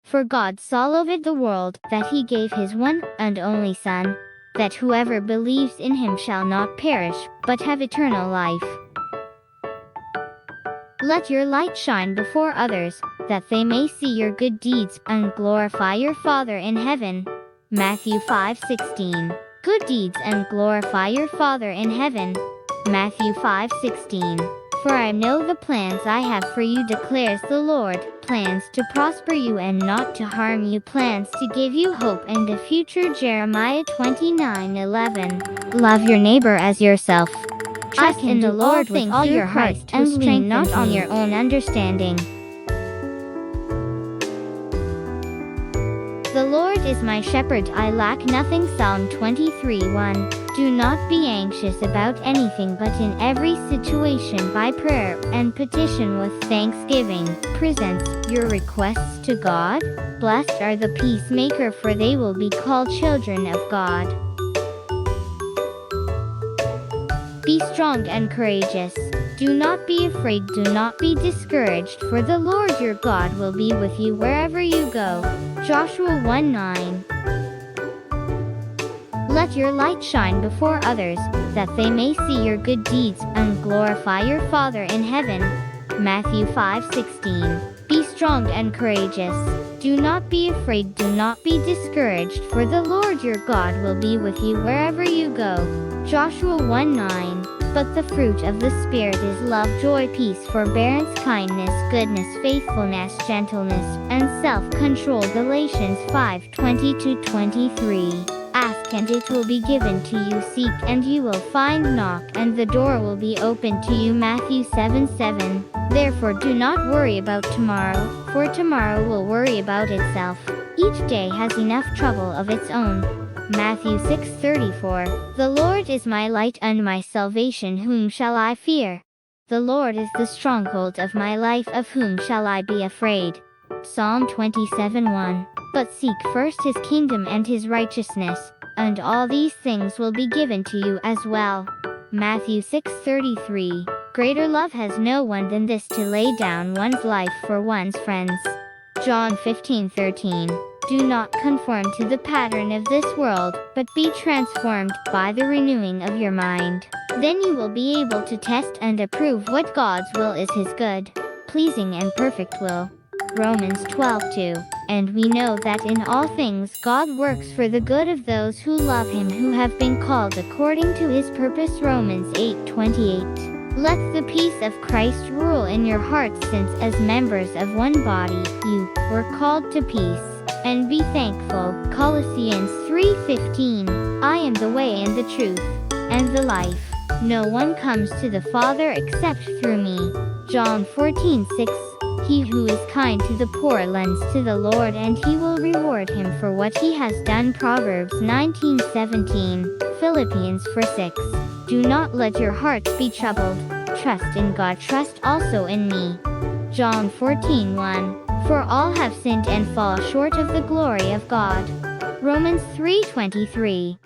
For God so loved the world, that he gave his one and only Son, that whoever believes in him shall not perish, but have eternal life. Let your light shine before others, that they may see your good deeds and glorify your Father in heaven. Matthew 5:16. Good deeds and glorify your Father in heaven. Matthew 5:16. For I know the plans I have for you, declares the Lord, plans to prosper you and not to harm you, plans to give you hope and a future. Jeremiah 29:11. Love your neighbor as yourself. Trust in the Lord with all your heart and lean not on your own understanding. The Lord is my shepherd, I lack nothing. Psalm 23:1. Do not be anxious about anything, but in every situation by prayer and petition with thanksgiving, present your requests to God. Blessed are the peacemaker, for they will be called children of God. Be strong and courageous. Do not be afraid, do not be discouraged, for the Lord your God will be with you wherever you go. Joshua 1:9. Let your light shine before others, that they may see your good deeds and glorify your Father in heaven. Matthew 5:16. Be strong and courageous. Do not be afraid, do not be discouraged, for the Lord your God will be with you wherever you go. Joshua 1:9. But the fruit of the Spirit is love, joy, peace, forbearance, kindness, goodness, faithfulness, gentleness, and self-control. Galatians 5:20-23. Ask and it will be given to you, seek and you will find, knock and the door will be opened to you. Matthew 7:7. Therefore do not worry about tomorrow, for tomorrow will worry about itself. Each day has enough trouble of its own. Matthew 6:34. The Lord is my light and my salvation, whom shall I fear? The Lord is the stronghold of my life, of whom shall I be afraid? Psalm 27:1. But seek first his kingdom and his righteousness, and all these things will be given to you as well. Matthew 6:33. Greater love has no one than this, to lay down one's life for one's friends. John 15:13. Do not conform to the pattern of this world, but be transformed by the renewing of your mind. Then you will be able to test and approve what God's will is, his good, pleasing and perfect will. Romans 12:2. And we know that in all things God works for the good of those who love him, who have been called according to his purpose. Romans 8:28. Let the peace of Christ rule in your hearts, since as members of one body, you were called to peace. And be thankful. Colossians 3:15. I am the way and the truth and the life. No one comes to the Father except through me. John 14:6. He who is kind to the poor lends to the Lord, and he will reward him for what he has done. Proverbs 19:17. Philippians 4:6. Do not let your hearts be troubled. Trust in God, trust also in me. John 14:1. For all have sinned and fall short of the glory of God. Romans 3:23.